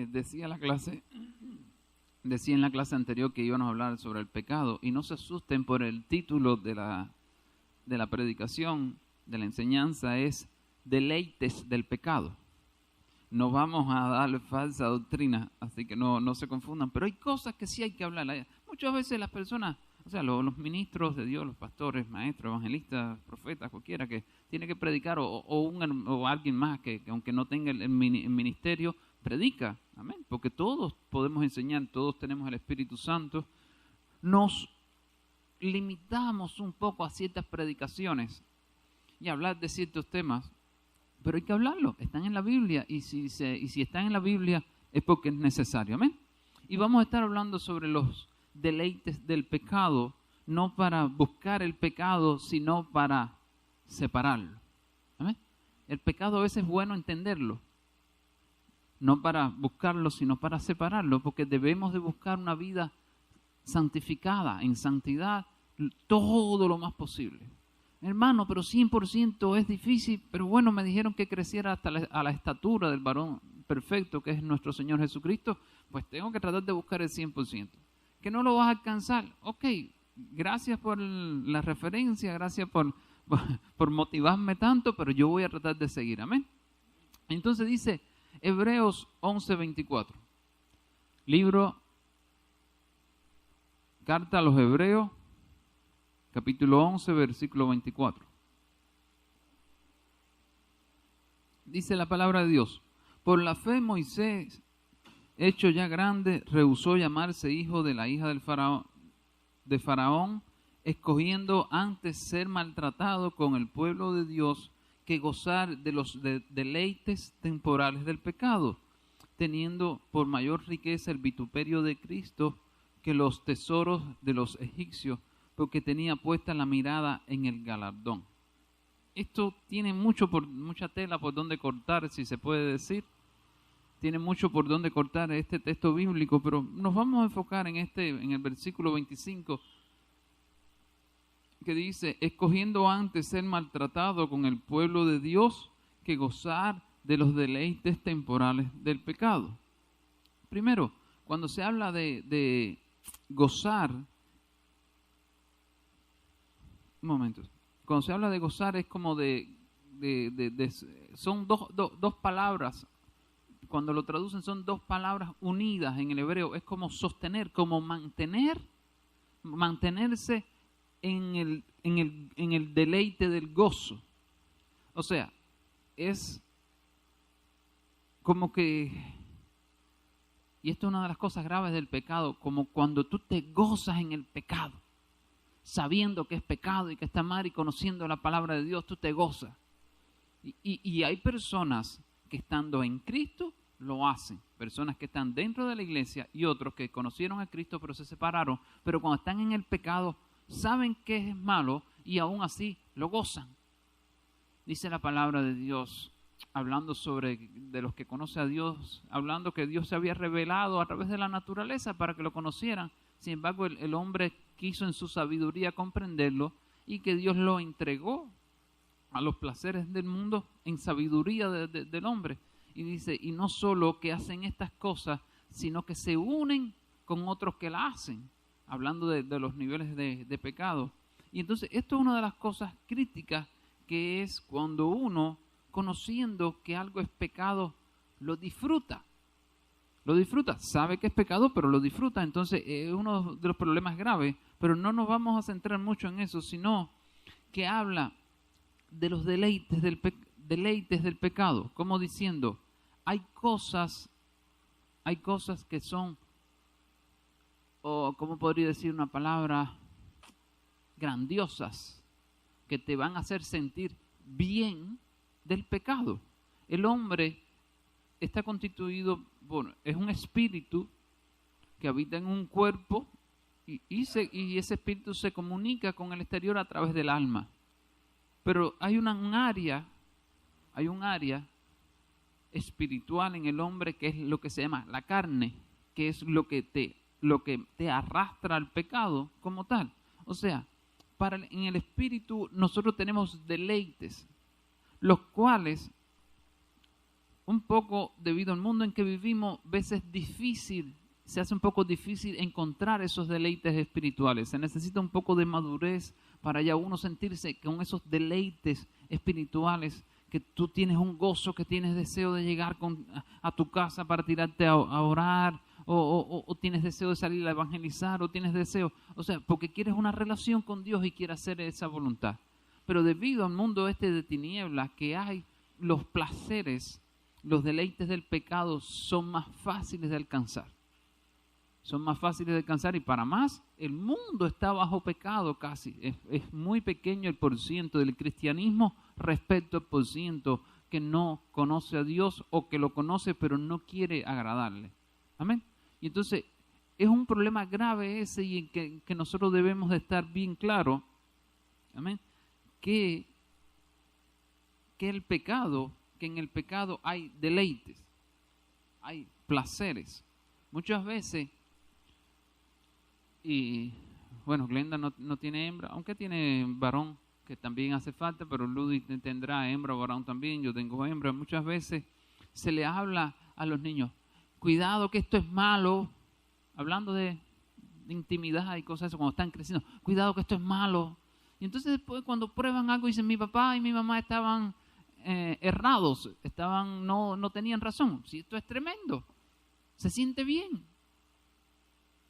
decía en la clase anterior que íbamos a hablar sobre el pecado, y no se asusten por el título de la predicación, de la enseñanza, es Deleites del pecado. No vamos a dar falsa doctrina, así que no se confundan, pero hay cosas que sí hay que hablar. Muchas veces las personas, o sea, los ministros de Dios, los pastores, maestros, evangelistas, profetas, cualquiera que tiene que predicar, o alguien más que aunque no tenga el ministerio, predica, amén, porque todos podemos enseñar, todos tenemos el Espíritu Santo. Nos limitamos un poco a ciertas predicaciones y hablar de ciertos temas, pero hay que hablarlo, están en la Biblia, y si están en la Biblia es porque es necesario, amén. Y vamos a estar hablando sobre los deleites del pecado, no para buscar el pecado, sino para separarlo, amén. El pecado a veces es bueno entenderlo, no para buscarlo, sino para separarlo, porque debemos de buscar una vida santificada, en santidad, todo lo más posible. Hermano, pero 100% es difícil, pero bueno, me dijeron que creciera hasta a la estatura del varón perfecto, que es nuestro Señor Jesucristo, pues tengo que tratar de buscar el 100%. ¿Que no lo vas a alcanzar? Ok, gracias por la referencia, gracias por motivarme tanto, pero yo voy a tratar de seguir, amén. Entonces dice Hebreos 11:24, carta a los Hebreos, capítulo 11, versículo 24. Dice la palabra de Dios: por la fe Moisés, hecho ya grande, rehusó llamarse hijo de la hija de Faraón, escogiendo antes ser maltratado con el pueblo de Dios que gozar de los deleites temporales del pecado, teniendo por mayor riqueza el vituperio de Cristo que los tesoros de los egipcios, porque tenía puesta la mirada en el galardón. Esto tiene mucha tela por donde cortar, si se puede decir. Tiene mucho por donde cortar este texto bíblico, pero nos vamos a enfocar en el versículo 25, que dice: escogiendo antes ser maltratado con el pueblo de Dios que gozar de los deleites temporales del pecado. Primero, cuando se habla de gozar, cuando se habla de gozar es como son dos palabras. Cuando lo traducen son dos palabras unidas en el hebreo. Es como sostener, como mantenerse en el deleite del gozo. O sea, es como que, y esto es una de las cosas graves del pecado, como cuando tú te gozas en el pecado, sabiendo que es pecado y que está mal, y conociendo la palabra de Dios, tú te gozas. Y hay personas que estando en Cristo lo hacen, personas que están dentro de la iglesia y otros que conocieron a Cristo pero se separaron, pero cuando están en el pecado saben que es malo y aún así lo gozan. Dice la palabra de Dios, hablando de los que conocen a Dios, hablando que Dios se había revelado a través de la naturaleza para que lo conocieran. Sin embargo, el hombre quiso en su sabiduría comprenderlo, y que Dios lo entregó a los placeres del mundo en sabiduría del hombre. Y dice, y no solo que hacen estas cosas, sino que se unen con otros que la hacen, hablando de los niveles de pecado. Y entonces esto es una de las cosas críticas, que es cuando uno, conociendo que algo es pecado, lo disfruta, sabe que es pecado, pero lo disfruta. Entonces es uno de los problemas graves, pero no nos vamos a centrar mucho en eso, sino que habla de los deleites del pecado, como diciendo, hay cosas que son, o ¿cómo podría decir una palabra? Grandiosas, que te van a hacer sentir bien del pecado. El hombre está constituido, es un espíritu que habita en un cuerpo, y ese espíritu se comunica con el exterior a través del alma. Pero hay un área espiritual en el hombre, que es lo que se llama la carne, que es lo que te arrastra al pecado como tal. O sea, en el espíritu nosotros tenemos deleites, los cuales un poco, debido al mundo en que vivimos, a veces se hace un poco difícil encontrar esos deleites espirituales. Se necesita un poco de madurez para ya uno sentirse con esos deleites espirituales, que tú tienes un gozo, que tienes deseo de llegar a tu casa para tirarte a orar, o tienes deseo de salir a evangelizar, o tienes deseo, o sea, porque quieres una relación con Dios y quieres hacer esa voluntad. Pero debido al mundo de tinieblas que hay, los placeres, los deleites del pecado son más fáciles de alcanzar. Son más fáciles de alcanzar, y para más, el mundo está bajo pecado casi. Es muy pequeño el porciento del cristianismo respecto al porciento que no conoce a Dios, o que lo conoce pero no quiere agradarle. Amén. Y entonces es un problema grave ese, y en que nosotros debemos de estar bien claros, amén, que en el pecado hay deleites, hay placeres. Muchas veces, y bueno, Glenda no tiene hembra, aunque tiene varón, que también hace falta, pero Ludwig tendrá hembra o varón también, yo tengo hembra. Muchas veces se le habla a los niños, cuidado que esto es malo, hablando de intimidad y cosas, cuando están creciendo, cuidado que esto es malo. Y entonces después, cuando prueban algo, dicen, mi papá y mi mamá estaban errados, no tenían razón. Si esto es tremendo, se siente bien,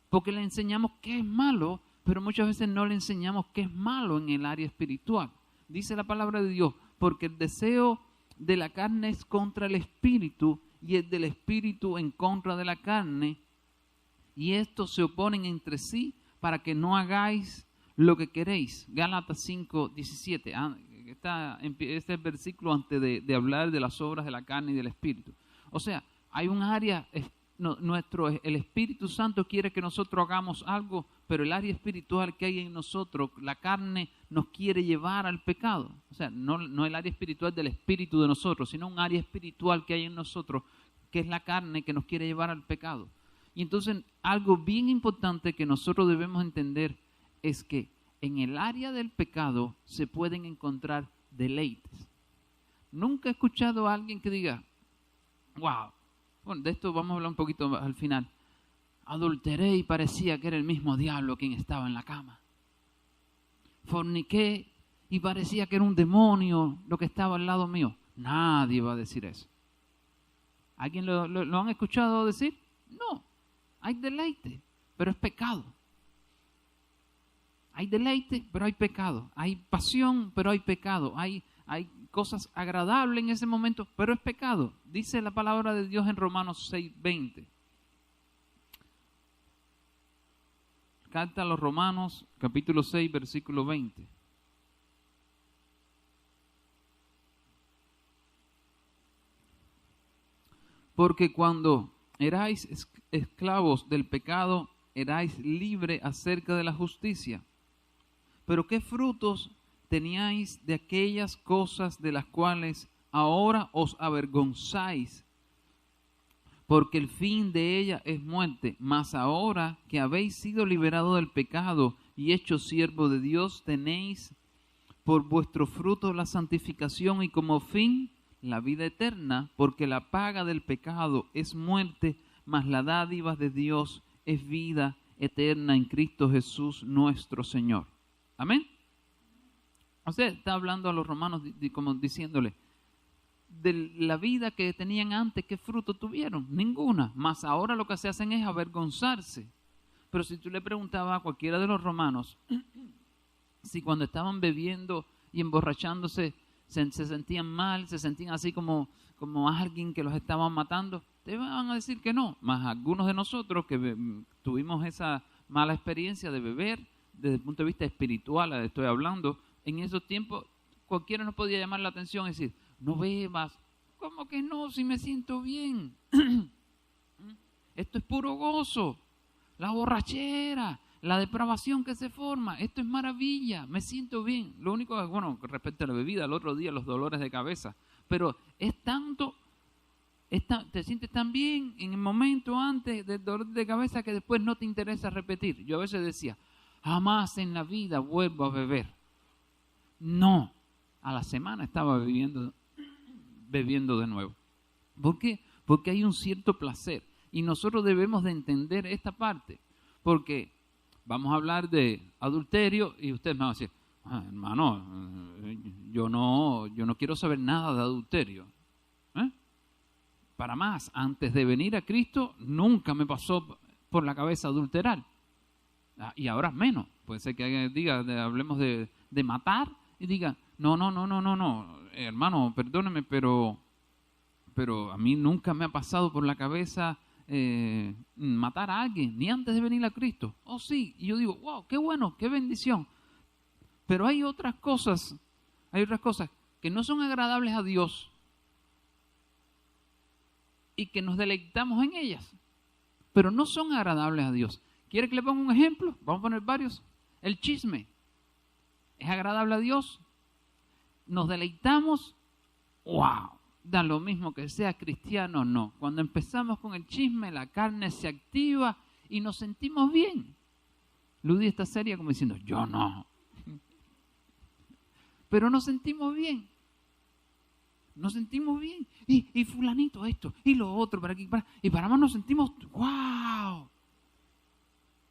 porque le enseñamos qué es malo, pero muchas veces no le enseñamos qué es malo en el área espiritual. Dice la palabra de Dios, porque el deseo de la carne es contra el espíritu, y el del espíritu en contra de la carne, y estos se oponen entre sí para que no hagáis lo que queréis. Gálatas 5:17. Este es el versículo antes de hablar de las obras de la carne y del espíritu. O sea, hay un área, el Espíritu Santo quiere que nosotros hagamos algo, pero el área espiritual que hay en nosotros, la carne nos quiere llevar al pecado. O sea, no el área espiritual del espíritu de nosotros, sino un área espiritual que hay en nosotros, que es la carne, que nos quiere llevar al pecado. Y entonces, algo bien importante que nosotros debemos entender es que en el área del pecado se pueden encontrar deleites. Nunca he escuchado a alguien que diga, wow, bueno, de esto vamos a hablar un poquito al final. Adulteré y parecía que era el mismo diablo quien estaba en la cama. Forniqué y parecía que era un demonio lo que estaba al lado mío. Nadie va a decir eso. ¿Alguien lo han escuchado decir? No. Hay deleite, pero es pecado. Hay deleite, pero hay pecado. Hay pasión, pero hay pecado. Hay cosas agradables en ese momento, pero es pecado. Dice la palabra de Dios en Romanos 6:20. Carta a los Romanos, capítulo 6, versículo 20. Porque cuando erais esclavos del pecado, erais libres acerca de la justicia. Pero ¿qué frutos teníais de aquellas cosas de las cuales ahora os avergonzáis? Porque el fin de ella es muerte. Mas ahora que habéis sido liberados del pecado y hechos siervos de Dios, tenéis por vuestro fruto la santificación, y como fin la vida eterna, porque la paga del pecado es muerte, mas la dádiva de Dios es vida eterna en Cristo Jesús nuestro Señor. Amén. O sea, está hablando a los romanos como diciéndole, de la vida que tenían antes, ¿qué fruto tuvieron? Ninguna. Más ahora lo que se hacen es avergonzarse. Pero si tú le preguntabas a cualquiera de los romanos si cuando estaban bebiendo y emborrachándose se sentían mal, se sentían así como alguien que los estaban matando, te van a decir que no. Más algunos de nosotros que tuvimos esa mala experiencia de beber, desde el punto de vista espiritual, estoy hablando, en esos tiempos cualquiera nos podía llamar la atención y decir, no bebas. ¿Cómo que no? Si me siento bien. Esto es puro gozo. La borrachera, la depravación que se forma, esto es maravilla, me siento bien. Lo único que, bueno, respecto a la bebida, el otro día los dolores de cabeza, pero es tanto, te sientes tan bien en el momento antes del dolor de cabeza que después no te interesa repetir. Yo a veces decía, jamás en la vida vuelvo a beber. No, a la semana estaba bebiendo de nuevo. ¿Por qué? Porque hay un cierto placer. Y nosotros debemos de entender esta parte. Porque vamos a hablar de adulterio y ustedes me van a decir, hermano, yo no quiero saber nada de adulterio. Para más, antes de venir a Cristo, nunca me pasó por la cabeza adulterar. Y ahora menos. Puede ser que alguien diga, hablemos de matar y diga, no, hermano, perdóneme, pero a mí nunca me ha pasado por la cabeza matar a alguien, ni antes de venir a Cristo. Oh, sí. Y yo digo, wow, qué bueno, qué bendición. Pero hay otras cosas que no son agradables a Dios y que nos deleitamos en ellas, pero no son agradables a Dios. ¿Quiere que le ponga un ejemplo? Vamos a poner varios. El chisme. ¿Es agradable a Dios? ¿Nos deleitamos? ¡Wow! Da lo mismo que sea cristiano o no. Cuando empezamos con el chisme, la carne se activa y nos sentimos bien. Ludi está seria como diciendo, yo no. Pero nos sentimos bien. Nos sentimos bien. Y fulanito esto, y lo otro, para aquí, y para más nos sentimos, ¡wow!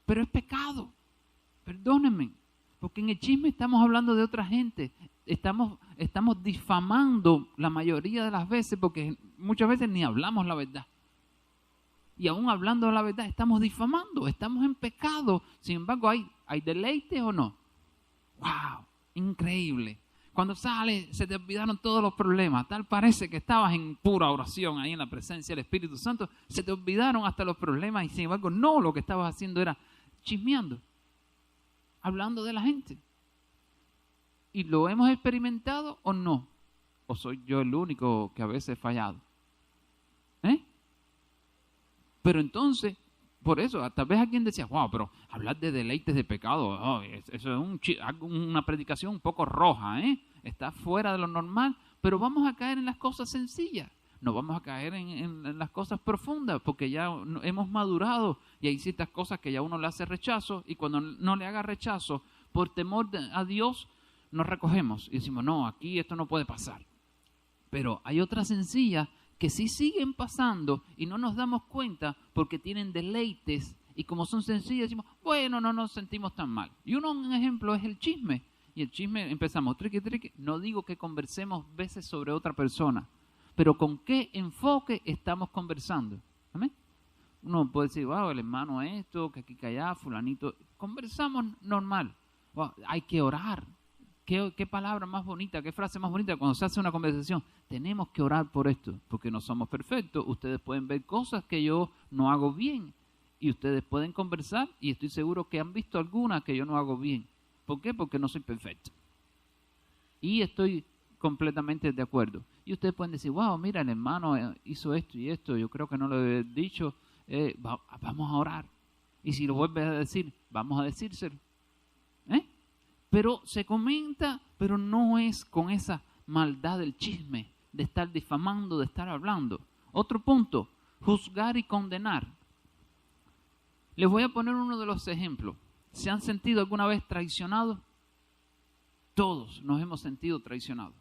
Pero es pecado. Perdónenme. Porque en el chisme estamos hablando de otra gente. Estamos difamando la mayoría de las veces, porque muchas veces ni hablamos la verdad. Y aún hablando la verdad, estamos difamando, estamos en pecado. Sin embargo, ¿hay deleite o no? ¡Wow! Increíble. Cuando sales, se te olvidaron todos los problemas. Tal parece que estabas en pura oración ahí en la presencia del Espíritu Santo. Se te olvidaron hasta los problemas y sin embargo, no, lo que estabas haciendo era chismeando, hablando de la gente. ¿Y lo hemos experimentado o no? ¿O soy yo el único que a veces he fallado? Pero entonces, por eso, tal vez alguien decía, wow, pero hablar de deleites de pecado, eso es una predicación un poco roja, está fuera de lo normal, pero vamos a caer en las cosas sencillas. No vamos a caer en las cosas profundas, porque ya hemos madurado y hay ciertas cosas que ya uno le hace rechazo, y cuando no le haga rechazo, por temor a Dios, nos recogemos y decimos, no, aquí esto no puede pasar. Pero hay otras sencillas que sí siguen pasando y no nos damos cuenta porque tienen deleites, y como son sencillas decimos, bueno, no nos sentimos tan mal. Y un ejemplo es el chisme. Y el chisme empezamos, triqui. No digo que conversemos veces sobre otra persona, pero ¿con qué enfoque estamos conversando? ¿Amén? Uno puede decir, wow, el hermano esto, que aquí, que allá, fulanito. Conversamos normal. Wow, hay que orar. ¿Qué palabra más bonita, qué frase más bonita cuando se hace una conversación? Tenemos que orar por esto, porque no somos perfectos. Ustedes pueden ver cosas que yo no hago bien y ustedes pueden conversar y estoy seguro que han visto algunas que yo no hago bien. ¿Por qué? Porque no soy perfecto. Y estoy completamente de acuerdo. Y ustedes pueden decir, wow, mira, el hermano hizo esto y esto, yo creo que no lo he dicho, vamos a orar. Y si lo vuelves a decir, vamos a decírselo. Pero se comenta, pero no es con esa maldad del chisme, de estar difamando, de estar hablando. Otro punto, juzgar y condenar. Les voy a poner uno de los ejemplos. ¿Se han sentido alguna vez traicionados? Todos nos hemos sentido traicionados.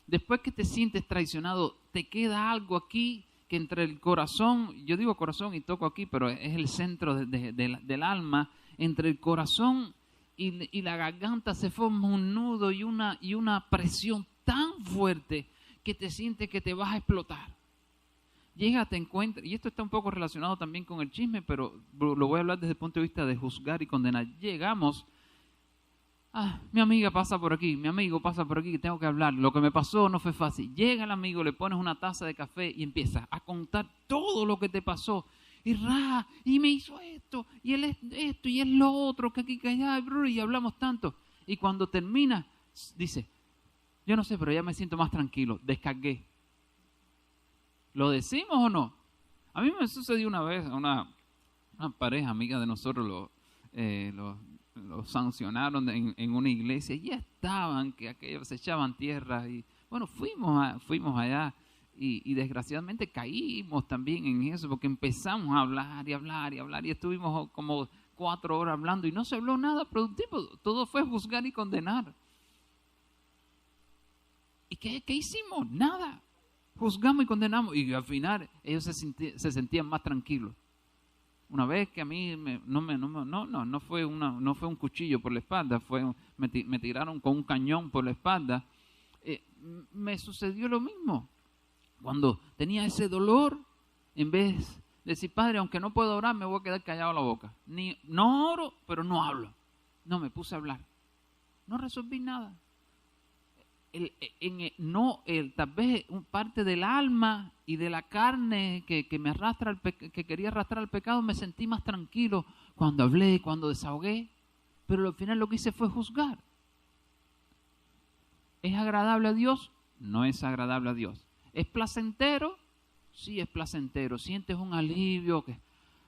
Después que te sientes traicionado, te queda algo aquí que entre el corazón, yo digo corazón y toco aquí, pero es el centro del alma, entre el corazón y la garganta se forma un nudo y una presión tan fuerte que te sientes que te vas a explotar. Llega, te encuentras, y esto está un poco relacionado también con el chisme, pero lo voy a hablar desde el punto de vista de juzgar y condenar. Llegamos, mi amiga pasa por aquí, mi amigo pasa por aquí, que tengo que hablar, lo que me pasó no fue fácil. Llega el amigo, le pones una taza de café y empieza a contar todo lo que te pasó. Y me hizo esto, y él es esto, y es lo otro, que aquí, que allá, y hablamos tanto. Y cuando termina, dice, yo no sé, pero ya me siento más tranquilo, descargué. ¿Lo decimos o no? A mí me sucedió una vez, una pareja amiga de nosotros lo sancionaron en una iglesia, y ya estaban, que aquellos se echaban tierra, y bueno, fuimos allá. Y desgraciadamente caímos también en eso, porque empezamos a hablar y estuvimos como 4 horas hablando y no se habló nada productivo, todo fue juzgar y condenar. ¿Y qué hicimos? Nada. juzgamos y condenamos. Y al final ellos se sentían más tranquilos. Una vez que a mí no fue un cuchillo por la espalda, me tiraron con un cañón por la espalda. Me sucedió lo mismo. Cuando tenía ese dolor, en vez de decir, Padre, aunque no puedo orar, me voy a quedar callado la boca. No oro, pero no hablo. No, me puse a hablar. No resolví nada. Tal vez parte del alma y de la carne que me arrastra que quería arrastrar al pecado, me sentí más tranquilo cuando hablé, cuando desahogué, pero al final lo que hice fue juzgar. ¿Es agradable a Dios? No es agradable a Dios. ¿Es placentero? Sí, es placentero. Sientes un alivio que,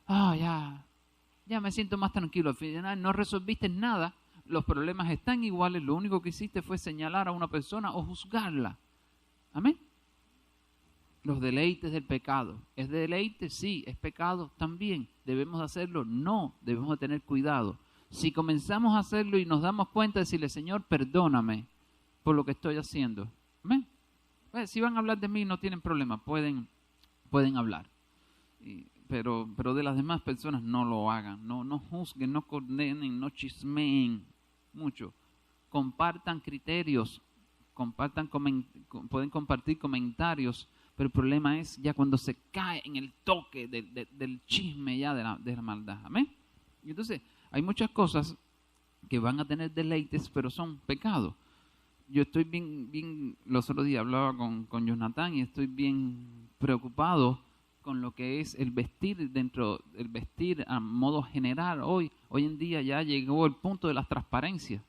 ya me siento más tranquilo. Al final no resolviste nada. Los problemas están iguales, lo único que hiciste fue señalar a una persona o juzgarla. Amén. Los deleites del pecado. ¿Es deleite? Sí. ¿Es pecado? También. ¿Debemos hacerlo? No. Debemos de tener cuidado. Si comenzamos a hacerlo y nos damos cuenta de decirle, Señor, perdóname por lo que estoy haciendo. Amén. Pues, si van a hablar de mí, no tienen problema. Pueden hablar. Pero de las demás personas no lo hagan. No juzguen, no condenen, no chismeen mucho. Compartan criterios, pueden compartir comentarios, pero el problema es ya cuando se cae en el toque del chisme ya de la maldad. Amén. Y entonces hay muchas cosas que van a tener deleites, pero son pecados. Yo estoy bien, los otros días hablaba con Jonathan y estoy bien preocupado con lo que es el vestir a modo general. Hoy en día ya llegó el punto de las transparencias.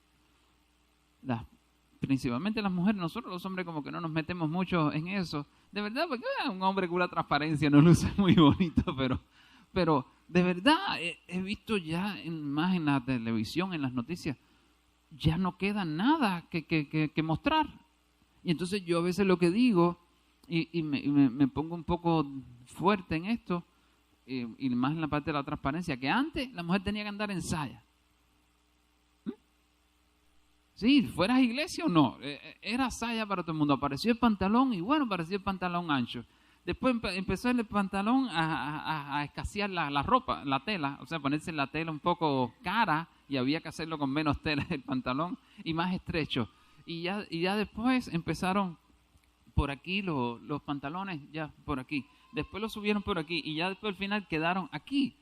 Principalmente las mujeres, nosotros los hombres como que no nos metemos mucho en eso. De verdad, porque un hombre con una transparencia no luce muy bonito, pero de verdad he visto ya más en la televisión, en las noticias, ya no queda nada que mostrar. Y entonces yo a veces lo que digo, y me pongo un poco fuerte en esto, y más en la parte de la transparencia, que antes la mujer tenía que andar en saya. Sí, fueras iglesia o no, era saya para todo el mundo. Apareció el pantalón y bueno, apareció el pantalón ancho. Después empezó el pantalón a escasear la ropa, la tela, o sea, ponerse la tela un poco cara y había que hacerlo con menos tela el pantalón y más estrecho. Y ya después empezaron por aquí los pantalones, ya por aquí. Después los subieron por aquí y ya después al final quedaron aquí.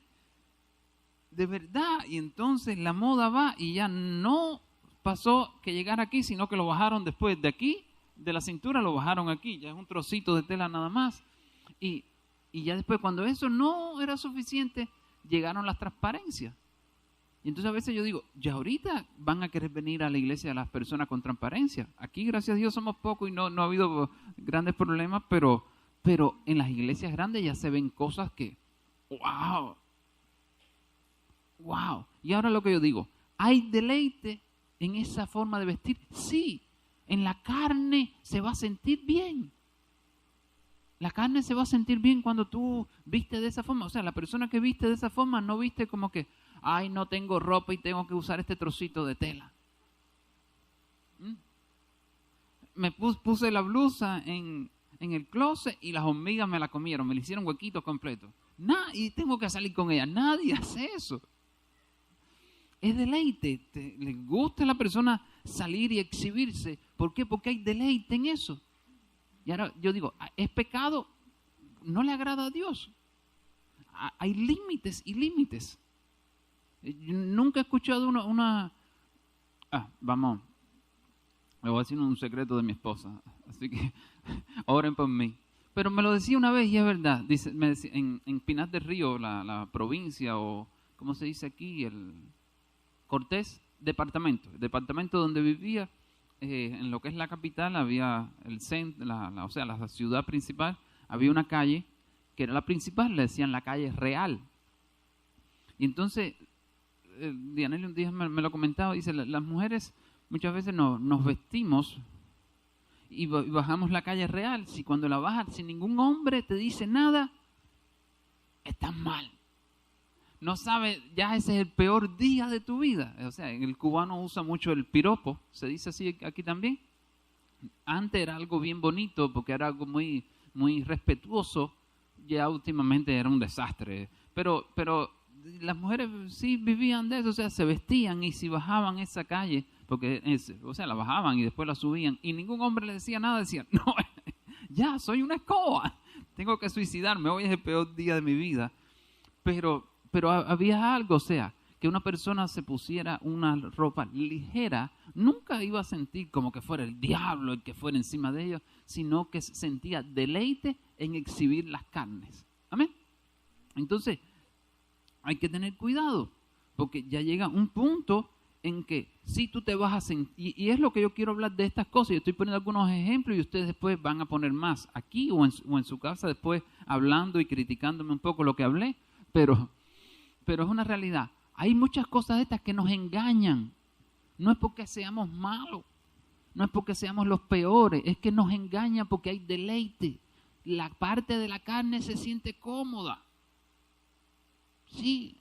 De verdad, y entonces la moda va y ya no pasó que llegara aquí, sino que lo bajaron después de aquí, de la cintura lo bajaron aquí, ya es un trocito de tela nada más. Y ya después, cuando eso no era suficiente, llegaron las transparencias. Y entonces a veces yo digo, ya ahorita van a querer venir a la iglesia las personas con transparencia. Aquí, gracias a Dios, somos pocos y no ha habido grandes problemas, pero en las iglesias grandes ya se ven cosas que, wow. Y ahora lo que yo digo, ¿hay deleite en esa forma de vestir? Sí, en la carne se va a sentir bien. La carne se va a sentir bien cuando tú vistes de esa forma. O sea, la persona que viste de esa forma no viste como que, no tengo ropa y tengo que usar este trocito de tela. Me puse la blusa en el closet y las hormigas me la comieron, me le hicieron huequitos completos. Y tengo que salir con ella. Nadie hace eso. Es deleite. Le gusta a la persona salir y exhibirse. ¿Por qué? Porque hay deleite en eso. Y ahora yo digo, ¿es pecado? No le agrada a Dios. Hay límites y límites. Yo nunca he escuchado vamos, le voy a decir un secreto de mi esposa, así que oren por mí. Pero me lo decía una vez y es verdad. Me decía, en Pinar del Río, la provincia, o ¿cómo se dice aquí? El Cortés, departamento donde vivía. En lo que es la capital había el centro, o sea, la ciudad principal, había una calle que era la principal, le decían la calle Real. Y entonces, Dianelli un día me lo comentaba, dice, las mujeres muchas veces nos vestimos y bajamos la calle Real. Si cuando la bajas, si ningún hombre te dice nada, estás mal. No sabes, ya ese es el peor día de tu vida. O sea, el cubano usa mucho el piropo, se dice así aquí también. Antes era algo bien bonito porque era algo muy muy respetuoso, ya últimamente era un desastre. Pero las mujeres sí vivían de eso, o sea, se vestían y si bajaban esa calle, porque la bajaban y después la subían y ningún hombre le decía nada, decían, no, ya, soy una escoba, tengo que suicidarme, hoy es el peor día de mi vida. Pero había algo, o sea, que una persona se pusiera una ropa ligera, nunca iba a sentir como que fuera el diablo el que fuera encima de ellos, sino que sentía deleite en exhibir las carnes. Amén. Entonces, hay que tener cuidado, porque ya llega un punto en que si tú te vas a sentir, y es lo que yo quiero hablar de estas cosas, yo estoy poniendo algunos ejemplos y ustedes después van a poner más aquí o en su casa después hablando y criticándome un poco lo que hablé, pero es una realidad. Hay muchas cosas de estas que nos engañan, no es porque seamos malos, no es porque seamos los peores, es que nos engaña porque hay deleite, la parte de la carne se siente cómoda. Sí.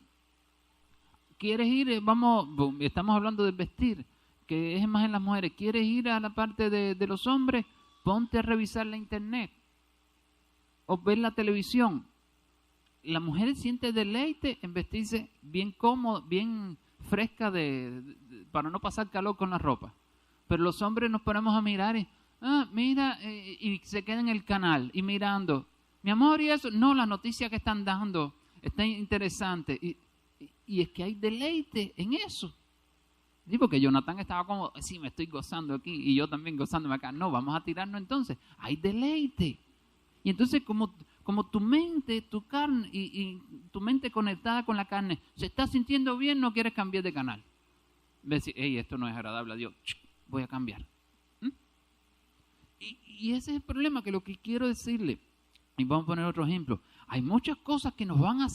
¿Quieres ir? Estamos hablando del vestir, que es más en las mujeres. ¿Quieres ir a la parte de los hombres? Ponte a revisar la internet o ver la televisión. La mujer siente deleite en vestirse bien cómoda, bien fresca para no pasar calor con la ropa. Pero los hombres nos ponemos a mirar y, mira, y se queda en el canal y mirando. Mi amor, y eso, no, la noticia que están dando está interesante. Y es que hay deleite en eso. Sí, porque Jonathan estaba como, sí, me estoy gozando aquí y yo también gozándome acá. No, vamos a tirarnos entonces. Hay deleite. Y entonces como tu mente, tu carne y tu mente conectada con la carne se está sintiendo bien, no quieres cambiar de canal. Ves, hey, esto no es agradable a Dios, voy a cambiar. Y ese es el problema, que lo que quiero decirle, y vamos a poner otro ejemplo, hay muchas cosas que nos van a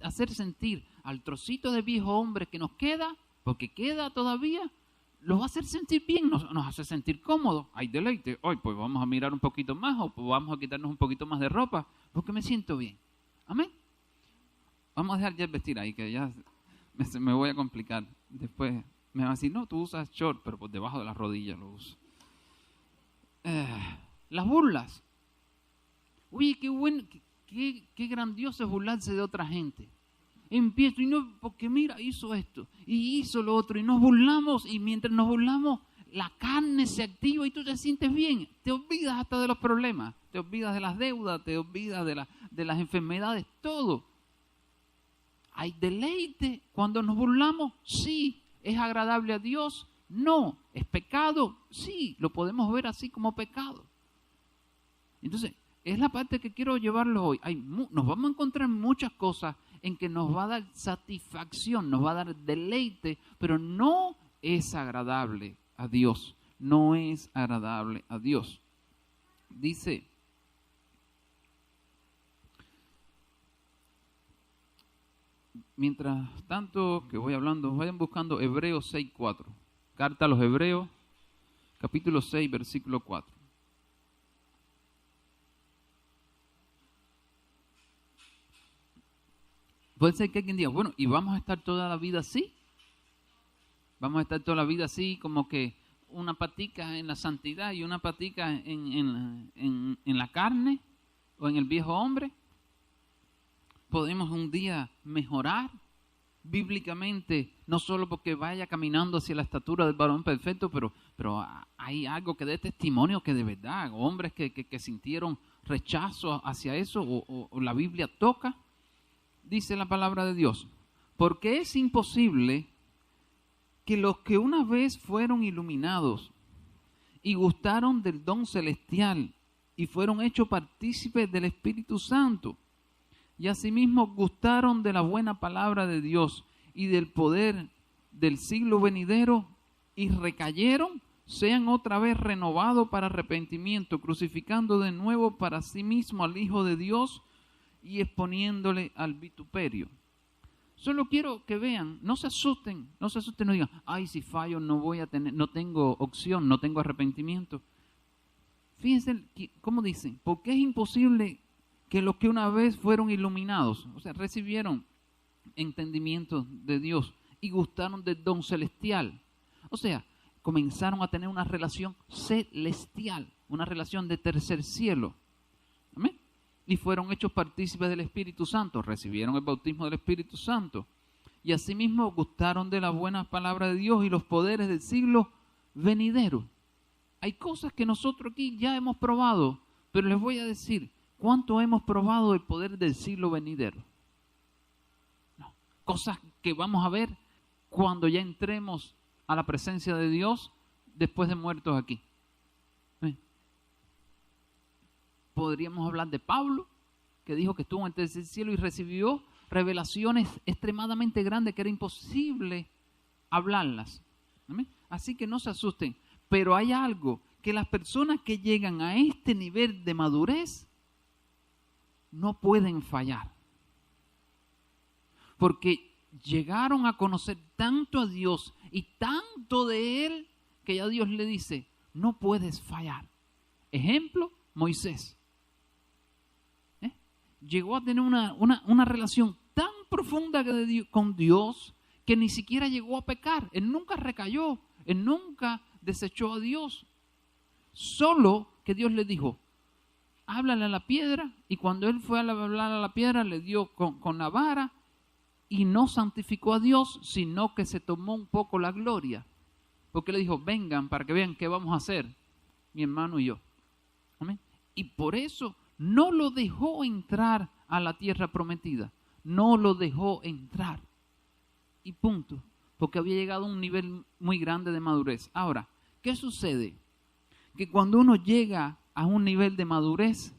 hacer sentir al trocito de viejo hombre que nos queda, porque queda todavía, los va a hacer sentir bien, nos hace sentir cómodos. Hay deleite. Hoy pues vamos a mirar un poquito más o pues vamos a quitarnos un poquito más de ropa porque me siento bien. Amén. Vamos a dejar ya el vestir ahí, que ya me voy a complicar. Después me van a decir, no, tú usas short, pero por debajo de las rodillas lo uso. Las burlas. Oye, qué grandioso es burlarse de otra gente. Empiezo y no, porque mira, hizo esto y hizo lo otro y nos burlamos, y mientras nos burlamos la carne se activa y tú te sientes bien, te olvidas hasta de los problemas, te olvidas de las deudas, te olvidas de las enfermedades, todo. ¿Hay deleite cuando nos burlamos? Sí. ¿Es agradable a Dios? No. ¿Es pecado? Sí, lo podemos ver así como pecado. Entonces, es la parte que quiero llevarlo hoy. Nos vamos a encontrar muchas cosas en que nos va a dar satisfacción, nos va a dar deleite, pero no es agradable a Dios. No es agradable a Dios. Dice, mientras tanto que voy hablando, vayan buscando Hebreos 6:4. Carta a los Hebreos, capítulo 6, versículo 4. Puede ser que alguien diga, bueno, ¿y vamos a estar toda la vida así? Vamos a estar toda la vida así, como que una patica en la santidad y una patica en la carne o en el viejo hombre. Podemos un día mejorar bíblicamente, no solo porque vaya caminando hacia la estatura del varón perfecto, pero hay algo que dé testimonio que de verdad, hombres que sintieron rechazo hacia eso, o la Biblia toca. Dice la palabra de Dios, porque es imposible que los que una vez fueron iluminados y gustaron del don celestial y fueron hechos partícipes del Espíritu Santo y asimismo gustaron de la buena palabra de Dios y del poder del siglo venidero y recayeron, sean otra vez renovados para arrepentimiento, crucificando de nuevo para sí mismo al Hijo de Dios y exponiéndole al vituperio. Solo quiero que vean, no se asusten, no digan, ay, si fallo no tengo opción, no tengo arrepentimiento. Fíjense cómo dicen, porque es imposible que los que una vez fueron iluminados, o sea, recibieron entendimiento de Dios y gustaron del don celestial, o sea, comenzaron a tener una relación celestial, una relación de tercer cielo. ¿Amén? y fueron hechos partícipes del Espíritu Santo, recibieron el bautismo del Espíritu Santo, y asimismo gustaron de la buena palabra de Dios y los poderes del siglo venidero. Hay cosas que nosotros aquí ya hemos probado, pero les voy a decir, ¿cuánto hemos probado el poder del siglo venidero? No. Cosas que vamos a ver cuando ya entremos a la presencia de Dios después de muertos aquí. Podríamos hablar de Pablo, que dijo que estuvo en el tercer cielo y recibió revelaciones extremadamente grandes que era imposible hablarlas. ¿Amén? Así que no se asusten. Pero hay algo que las personas que llegan a este nivel de madurez no pueden fallar. Porque llegaron a conocer tanto a Dios y tanto de Él que ya Dios le dice, no puedes fallar. Ejemplo, Moisés. Llegó a tener una relación tan profunda con Dios que ni siquiera llegó a pecar. Él nunca recayó, él nunca desechó a Dios. Solo que Dios le dijo, háblale a la piedra, y cuando él fue a hablar a la piedra le dio con la vara y no santificó a Dios, sino que se tomó un poco la gloria. Porque le dijo, vengan para que vean qué vamos a hacer, mi hermano y yo. ¿Amén? Y por eso no lo dejó entrar a la tierra prometida. No lo dejó entrar. Y punto. Porque había llegado a un nivel muy grande de madurez. Ahora, ¿qué sucede? Que cuando uno llega a un nivel de madurez,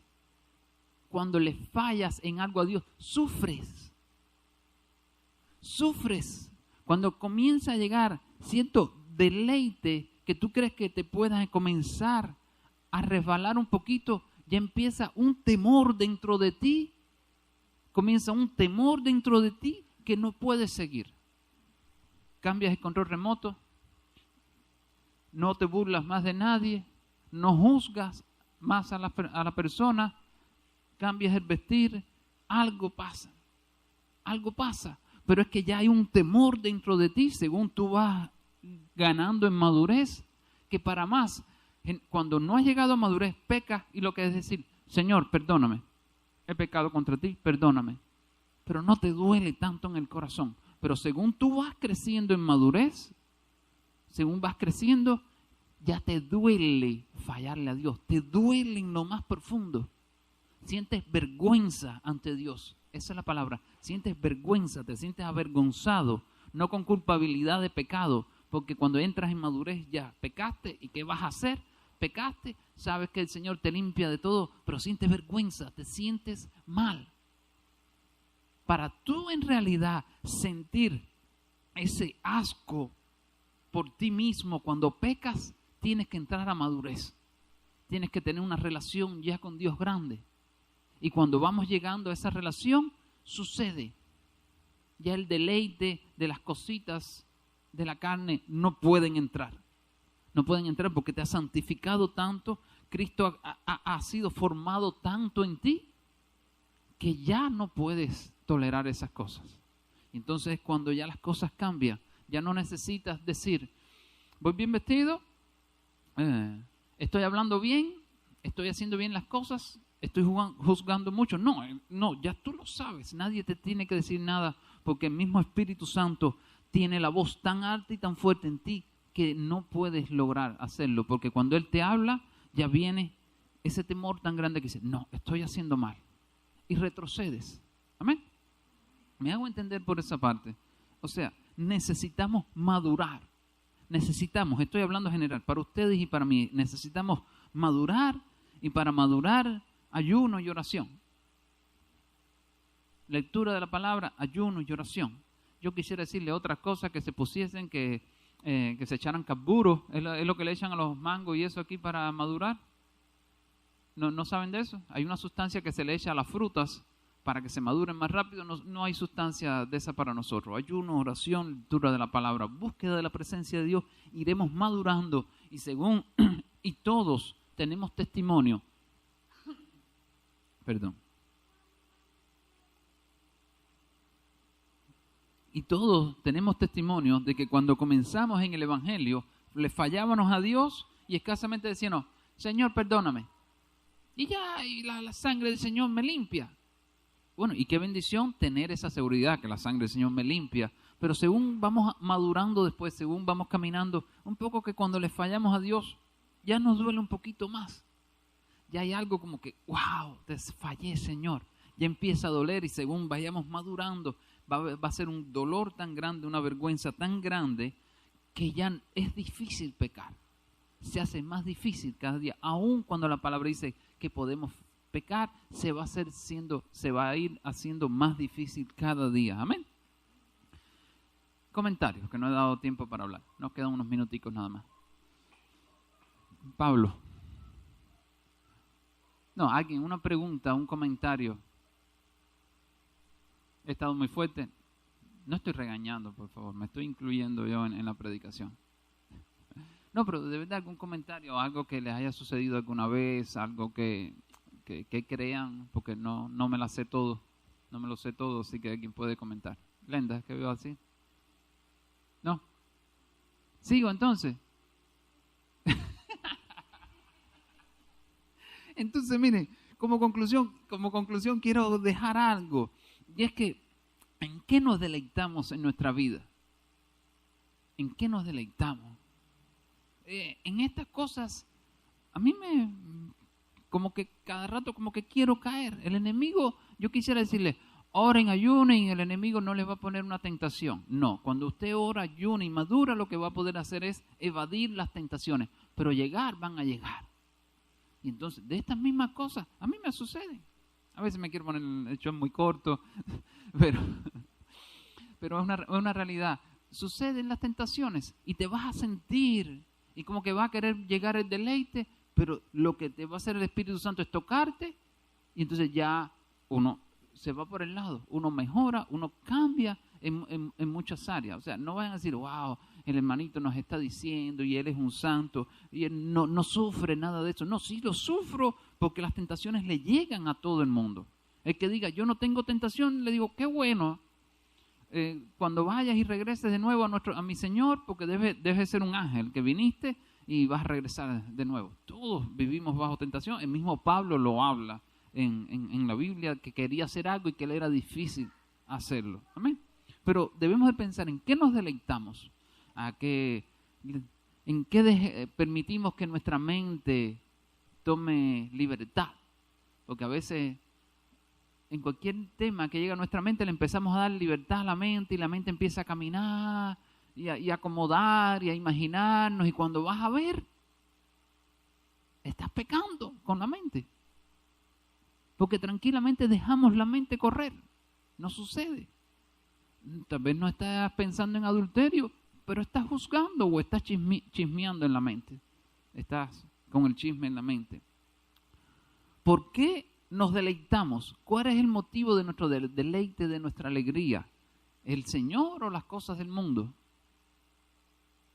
cuando le fallas en algo a Dios, sufres. Sufres. Cuando comienza a llegar cierto deleite que tú crees que te puedas comenzar a resbalar un poquito, ya empieza un temor dentro de ti, comienza un temor dentro de ti que no puedes seguir. Cambias el control remoto, no te burlas más de nadie, no juzgas más a la persona, cambias el vestir, algo pasa, pero es que ya hay un temor dentro de ti según tú vas ganando en madurez, que para más, cuando no has llegado a madurez, pecas y lo que es decir, Señor, perdóname, he pecado contra ti, perdóname. Pero no te duele tanto en el corazón. Pero según tú vas creciendo en madurez, según vas creciendo, ya te duele fallarle a Dios. Te duele en lo más profundo. Sientes vergüenza ante Dios. Esa es la palabra. Sientes vergüenza, te sientes avergonzado, no con culpabilidad de pecado, porque cuando entras en madurez ya pecaste, ¿y qué vas a hacer? Pecaste, sabes que el Señor te limpia de todo, pero sientes vergüenza, te sientes mal. Para tú en realidad sentir ese asco por ti mismo cuando pecas, tienes que entrar a madurez. Tienes que tener una relación ya con Dios grande. Y cuando vamos llegando a esa relación, sucede. Ya el deleite de las cositas de la carne no pueden entrar. No pueden entrar porque te ha santificado tanto, Cristo ha sido formado tanto en ti, que ya no puedes tolerar esas cosas. Entonces cuando ya las cosas cambian, ya no necesitas decir, voy bien vestido, estoy hablando bien, estoy haciendo bien las cosas, estoy juzgando mucho. No, ya tú lo sabes, nadie te tiene que decir nada, porque el mismo Espíritu Santo tiene la voz tan alta y tan fuerte en ti que no puedes lograr hacerlo, porque cuando Él te habla, ya viene ese temor tan grande que dice, no, estoy haciendo mal, y retrocedes. Amén. Me hago entender por esa parte. O sea, necesitamos madurar. Estoy hablando general, para ustedes y para mí, necesitamos madurar, y para madurar, ayuno y oración. Lectura de la palabra, ayuno y oración. Yo quisiera decirle otras cosas que se pusiesen, que se echaran carburo, es lo que le echan a los mangos y eso aquí para madurar. ¿No saben de eso? Hay una sustancia que se le echa a las frutas para que se maduren más rápido. No hay sustancia de esa para nosotros. Ayuno, oración, lectura de la palabra, búsqueda de la presencia de Dios, iremos madurando, y según y todos tenemos testimonio. Perdón. Y todos tenemos testimonio de que cuando comenzamos en el Evangelio, le fallábamos a Dios y escasamente decíamos, Señor, perdóname. Y ya, y la sangre del Señor me limpia. Bueno, y qué bendición tener esa seguridad que la sangre del Señor me limpia. Pero según vamos madurando después, según vamos caminando, un poco que cuando le fallamos a Dios, ya nos duele un poquito más. Ya hay algo como que, wow, te fallé, Señor. Ya empieza a doler y según vayamos madurando, va a ser un dolor tan grande, una vergüenza tan grande, que ya es difícil pecar. Se hace más difícil cada día. Aun cuando la palabra dice que podemos pecar, se va a ir haciendo más difícil cada día. Amén. Comentarios, que no he dado tiempo para hablar. Nos quedan unos minuticos nada más. Pablo. No, alguien, una pregunta, un comentario. He estado muy fuerte. No estoy regañando, por favor. Me estoy incluyendo yo en la predicación. No, pero de verdad algún comentario, algo que les haya sucedido alguna vez, algo que crean, porque no me la sé todo. No me lo sé todo, así que alguien puede comentar. Glenda, ¿qué veo así? ¿No? ¿Sigo entonces? Entonces, miren, como conclusión quiero dejar algo. Y es que, ¿en qué nos deleitamos en nuestra vida? ¿En qué nos deleitamos? En estas cosas, a mí como que cada rato como que quiero caer. El enemigo, yo quisiera decirle, oren, ayunen y el enemigo no les va a poner una tentación. No, cuando usted ora, ayuna y madura, lo que va a poder hacer es evadir las tentaciones. Pero van a llegar. Y entonces, de estas mismas cosas, a mí me suceden. A veces me quiero poner el show muy corto, pero es una realidad. Suceden las tentaciones y te vas a sentir y como que va a querer llegar el deleite, pero lo que te va a hacer el Espíritu Santo es tocarte y entonces ya uno se va por el lado, uno mejora, uno cambia en muchas áreas. O sea, no vayan a decir, wow, el hermanito nos está diciendo y él es un santo y él no sufre nada de eso. No, sí lo sufro porque las tentaciones le llegan a todo el mundo. El que diga, yo no tengo tentación, le digo, qué bueno. Cuando vayas y regreses de nuevo a mi Señor, porque debe ser un ángel que viniste y vas a regresar de nuevo. Todos vivimos bajo tentación. El mismo Pablo lo habla en la Biblia, que quería hacer algo y que le era difícil hacerlo. Amén. Pero debemos de pensar en qué nos deleitamos, en qué permitimos que nuestra mente tome libertad. Porque a veces en cualquier tema que llega a nuestra mente le empezamos a dar libertad a la mente y la mente empieza a caminar y a acomodar y a imaginarnos, y cuando vas a ver, estás pecando con la mente. Porque tranquilamente dejamos la mente correr. No sucede. Tal vez no estás pensando en adulterio, pero estás juzgando o estás chismeando en la mente. Estás con el chisme en la mente. ¿Por qué nos deleitamos? ¿Cuál es el motivo de nuestro deleite, de nuestra alegría? ¿El Señor o las cosas del mundo?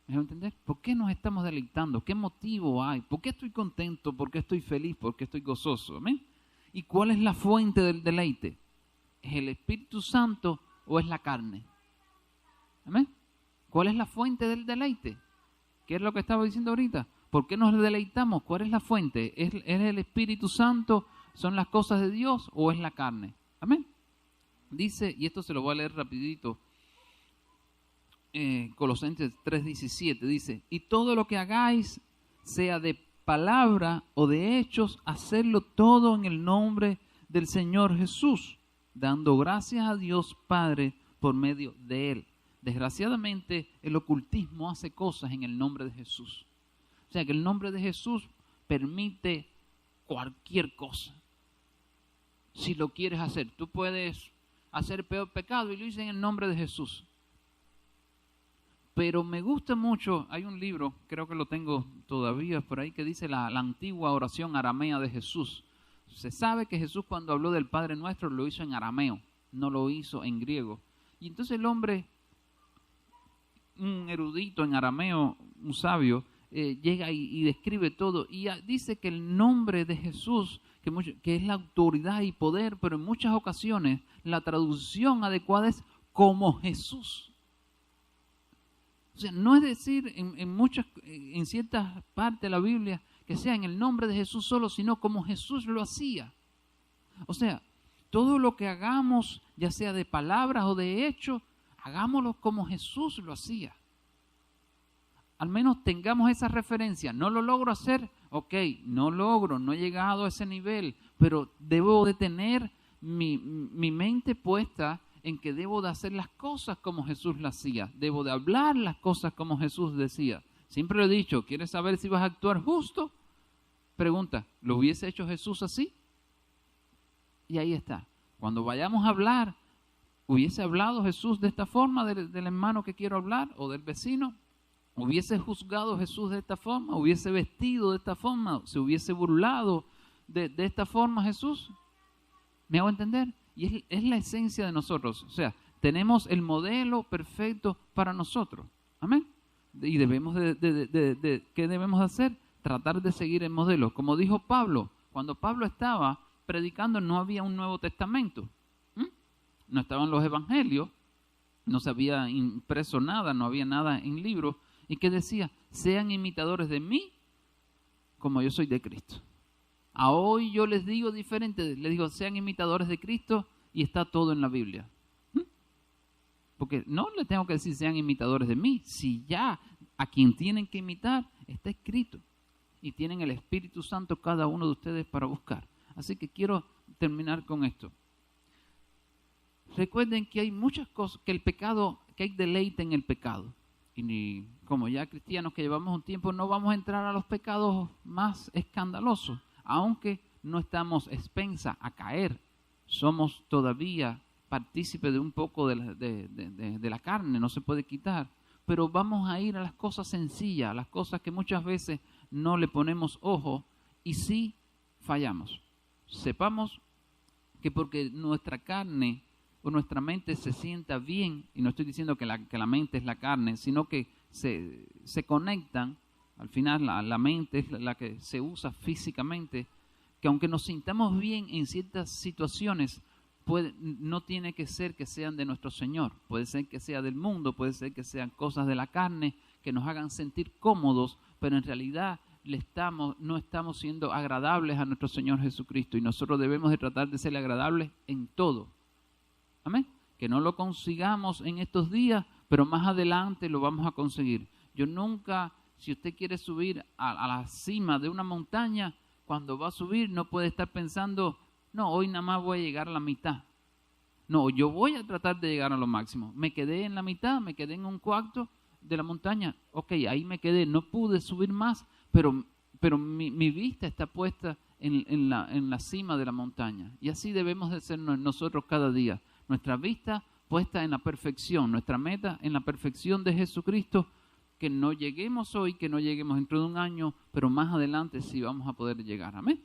¿Me dejo entender? ¿Por qué nos estamos deleitando? ¿Qué motivo hay? ¿Por qué estoy contento? ¿Por qué estoy feliz? ¿Por qué estoy gozoso? ¿Amén? ¿Y cuál es la fuente del deleite? ¿Es el Espíritu Santo o es la carne? ¿Amén? ¿Cuál es la fuente del deleite? ¿Qué es lo que estaba diciendo ahorita? ¿Por qué nos deleitamos? ¿Cuál es la fuente? ¿Es el Espíritu Santo? ¿Son las cosas de Dios o es la carne? Amén. Dice, y esto se lo voy a leer rapidito, Colosenses 3:17, dice, y todo lo que hagáis, sea de palabra o de hechos, hacerlo todo en el nombre del Señor Jesús, dando gracias a Dios Padre por medio de Él. Desgraciadamente, el ocultismo hace cosas en el nombre de Jesús. O sea, que el nombre de Jesús permite cualquier cosa. Si lo quieres hacer, tú puedes hacer peor pecado y lo hice en el nombre de Jesús. Pero me gusta mucho, hay un libro, creo que lo tengo todavía por ahí, que dice la antigua oración aramea de Jesús. Se sabe que Jesús, cuando habló del Padre Nuestro, lo hizo en arameo, no lo hizo en griego. Y entonces el hombre, un erudito en arameo, un sabio, llega y describe todo. Y dice que el nombre de Jesús, que es la autoridad y poder, pero en muchas ocasiones la traducción adecuada es como Jesús. O sea, no es decir en ciertas partes de la Biblia que sea en el nombre de Jesús solo, sino como Jesús lo hacía. O sea, todo lo que hagamos, ya sea de palabras o de hechos, hagámoslo como Jesús lo hacía. Al menos tengamos esa referencia. No lo logro hacer, ok, no he llegado a ese nivel, pero debo de tener mi mente puesta en que debo de hacer las cosas como Jesús las hacía. Debo de hablar las cosas como Jesús decía. Siempre lo he dicho, ¿quieres saber si vas a actuar justo? Pregunta, ¿lo hubiese hecho Jesús así? Y ahí está. Cuando vayamos a hablar, ¿hubiese hablado Jesús de esta forma del hermano que quiero hablar o del vecino? ¿Hubiese juzgado Jesús de esta forma? ¿Hubiese vestido de esta forma? ¿Se hubiese burlado de esta forma Jesús? ¿Me hago entender? Y es la esencia de nosotros. O sea, tenemos el modelo perfecto para nosotros. Amén. Y debemos ¿qué debemos hacer? Tratar de seguir el modelo. Como dijo Pablo, cuando Pablo estaba predicando no había un Nuevo Testamento. No estaban los evangelios, no se había impreso nada, no había nada en libros. ¿Y qué decía? Sean imitadores de mí como yo soy de Cristo. A hoy yo les digo diferente, les digo sean imitadores de Cristo y está todo en la Biblia. Porque no les tengo que decir sean imitadores de mí, si ya a quien tienen que imitar está escrito y tienen el Espíritu Santo cada uno de ustedes para buscar. Así que quiero terminar con esto. Recuerden que hay muchas cosas, que hay deleite en el pecado. Y como ya cristianos que llevamos un tiempo, no vamos a entrar a los pecados más escandalosos, aunque no estamos expensas a caer. Somos todavía partícipes de un poco de la carne, no se puede quitar. Pero vamos a ir a las cosas sencillas, a las cosas que muchas veces no le ponemos ojo y sí fallamos. Sepamos que porque nuestra carne o nuestra mente se sienta bien, y no estoy diciendo que la mente es la carne, sino que se conectan, al final la mente es la que se usa físicamente, que aunque nos sintamos bien en ciertas situaciones, no tiene que ser que sean de nuestro Señor, puede ser que sea del mundo, puede ser que sean cosas de la carne que nos hagan sentir cómodos, pero en realidad no estamos siendo agradables a nuestro Señor Jesucristo, y nosotros debemos de tratar de serle agradables en todo. Amén. Que no lo consigamos en estos días, pero más adelante lo vamos a conseguir. Yo nunca, si usted quiere subir a la cima de una montaña, cuando va a subir no puede estar pensando, no, hoy nada más voy a llegar a la mitad. No, yo voy a tratar de llegar a lo máximo. Me quedé en la mitad, me quedé en un cuarto de la montaña. Ok, ahí me quedé, no pude subir más, pero mi vista está puesta en la cima de la montaña. Y así debemos de ser nosotros cada día. Nuestra vista puesta en la perfección, nuestra meta en la perfección de Jesucristo, que no lleguemos hoy, que no lleguemos dentro de un año, pero más adelante sí vamos a poder llegar. Amén.